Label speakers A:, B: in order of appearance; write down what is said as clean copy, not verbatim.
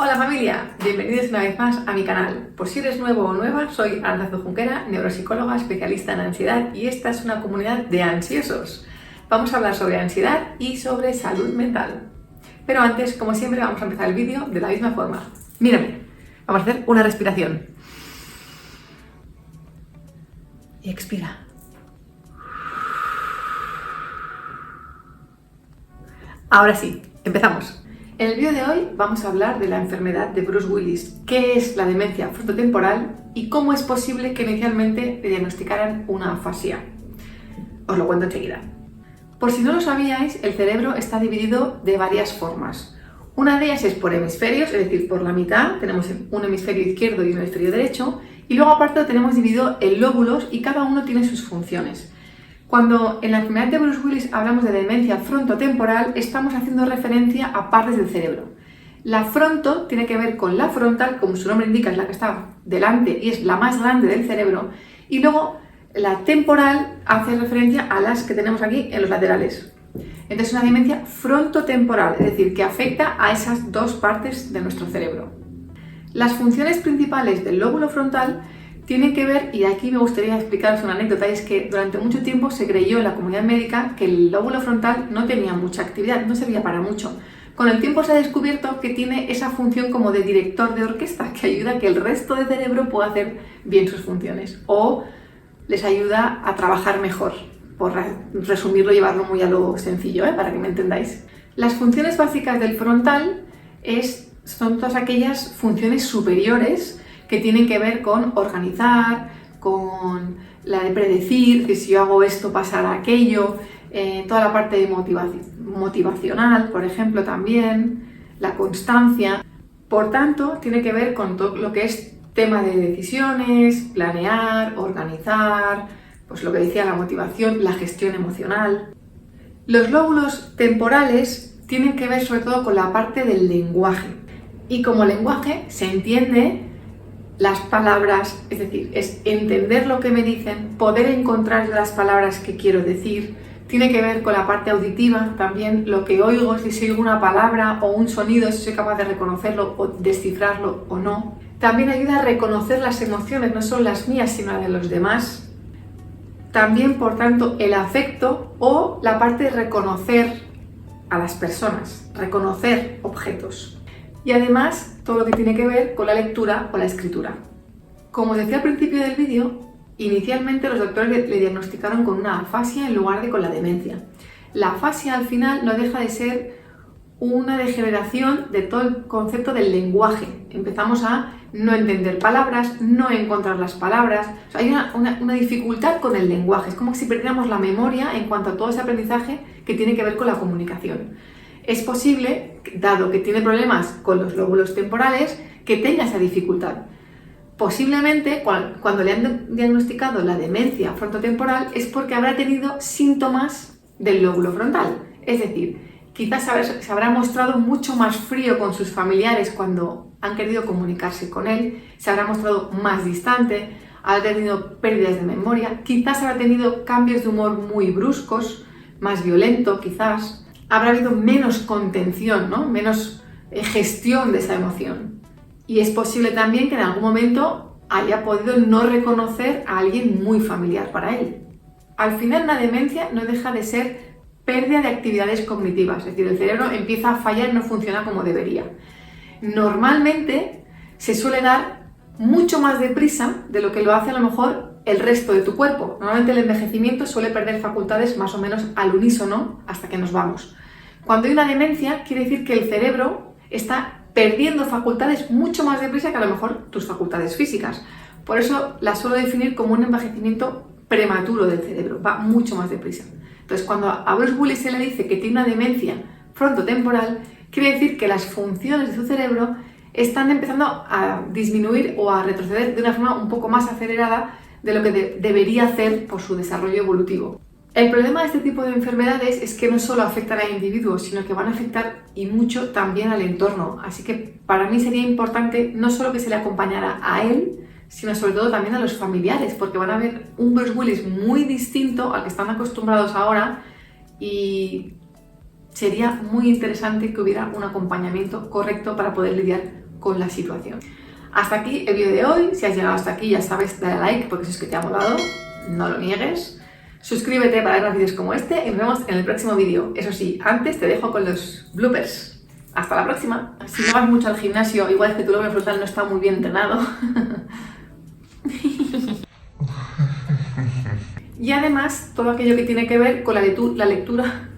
A: Hola familia, bienvenidos una vez más a mi canal. Por si eres nuevo o nueva, soy Arantzazu Junquera, neuropsicóloga especialista en ansiedad y esta es una comunidad de ansiosos. Vamos a hablar sobre ansiedad y sobre salud mental. Pero antes, como siempre, vamos a empezar el vídeo de la misma forma. Mírame, vamos a hacer una respiración. Y expira. Ahora sí, empezamos. En el vídeo de hoy vamos a hablar de la enfermedad de Bruce Willis, qué es la demencia frontotemporal y cómo es posible que inicialmente le diagnosticaran una afasia. Os lo cuento enseguida. Por si no lo sabíais, el cerebro está dividido de varias formas. Una de ellas es por hemisferios, es decir, por la mitad, tenemos un hemisferio izquierdo y un hemisferio derecho, y luego aparte lo tenemos dividido en lóbulos y cada uno tiene sus funciones. Cuando en la enfermedad de Bruce Willis hablamos de demencia frontotemporal, estamos haciendo referencia a partes del cerebro. La fronto tiene que ver con la frontal, como su nombre indica, es la que está delante y es la más grande del cerebro, y luego la temporal hace referencia a las que tenemos aquí en los laterales. Entonces es una demencia frontotemporal, es decir, que afecta a esas dos partes de nuestro cerebro. Las funciones principales del lóbulo frontal tienen que ver, y aquí me gustaría explicaros una anécdota, y es que durante mucho tiempo se creyó en la comunidad médica que el lóbulo frontal no tenía mucha actividad, no servía para mucho. Con el tiempo se ha descubierto que tiene esa función como de director de orquesta, que ayuda a que el resto del cerebro pueda hacer bien sus funciones, o les ayuda a trabajar mejor, por resumirlo y llevarlo muy a lo sencillo, para que me entendáis. Las funciones básicas del frontal son todas aquellas funciones superiores que tienen que ver con organizar, con la de predecir, que si yo hago esto pasará aquello, toda la parte de motivacional, por ejemplo, también, la constancia. Por tanto, tiene que ver con todo lo que es tema de decisiones, planear, organizar, pues lo que decía, la motivación, la gestión emocional. Los lóbulos temporales tienen que ver sobre todo con la parte del lenguaje. Y como lenguaje se entiende las palabras, es decir, es entender lo que me dicen, poder encontrar las palabras que quiero decir. Tiene que ver con la parte auditiva, también lo que oigo, si oigo una palabra o un sonido, si soy capaz de reconocerlo o descifrarlo o no. También ayuda a reconocer las emociones, no solo las mías, sino las de los demás. También, por tanto, el afecto o la parte de reconocer a las personas, reconocer objetos. Y además, todo lo que tiene que ver con la lectura o la escritura. Como os decía al principio del vídeo, inicialmente los doctores le diagnosticaron con una afasia en lugar de con la demencia. La afasia al final no deja de ser una degeneración de todo el concepto del lenguaje. Empezamos a no entender palabras, no encontrar las palabras. O sea, hay una dificultad con el lenguaje. Es como si perdiéramos la memoria en cuanto a todo ese aprendizaje que tiene que ver con la comunicación. Es posible, dado que tiene problemas con los lóbulos temporales, que tenga esa dificultad. Posiblemente, cuando le han diagnosticado la demencia frontotemporal, es porque habrá tenido síntomas del lóbulo frontal. Es decir, quizás se habrá mostrado mucho más frío con sus familiares cuando han querido comunicarse con él, se habrá mostrado más distante, habrá tenido pérdidas de memoria, quizás habrá tenido cambios de humor muy bruscos, más violento quizás. Habrá habido menos contención, ¿no? Menos gestión de esa emoción. Y es posible también que en algún momento haya podido no reconocer a alguien muy familiar para él. Al final, la demencia no deja de ser pérdida de actividades cognitivas, es decir, el cerebro empieza a fallar y no funciona como debería. Normalmente se suele dar mucho más deprisa de lo que lo hace a lo mejor el resto de tu cuerpo. Normalmente el envejecimiento suele perder facultades más o menos al unísono hasta que nos vamos. Cuando hay una demencia, quiere decir que el cerebro está perdiendo facultades mucho más deprisa que a lo mejor tus facultades físicas. Por eso la suelo definir como un envejecimiento prematuro del cerebro, va mucho más deprisa. Entonces, cuando a Bruce Willis se le dice que tiene una demencia frontotemporal, quiere decir que las funciones de su cerebro están empezando a disminuir o a retroceder de una forma un poco más acelerada de lo que debería hacer por su desarrollo evolutivo. El problema de este tipo de enfermedades es que no solo afectan al individuo, sino que van a afectar y mucho también al entorno. Así que para mí sería importante no solo que se le acompañara a él, sino sobre todo también a los familiares, porque van a ver un Bruce Willis muy distinto al que están acostumbrados ahora y sería muy interesante que hubiera un acompañamiento correcto para poder lidiar con la situación. Hasta aquí el vídeo de hoy. Si has llegado hasta aquí, ya sabes, dale a like porque eso es que te ha molado, no lo niegues. Suscríbete para ver más vídeos como este y nos vemos en el próximo vídeo. Eso sí, antes te dejo con los bloopers. Hasta la próxima. Si no vas mucho al gimnasio, igual es que tu lomo frontal no está muy bien entrenado. Y además, todo aquello que tiene que ver con la lectura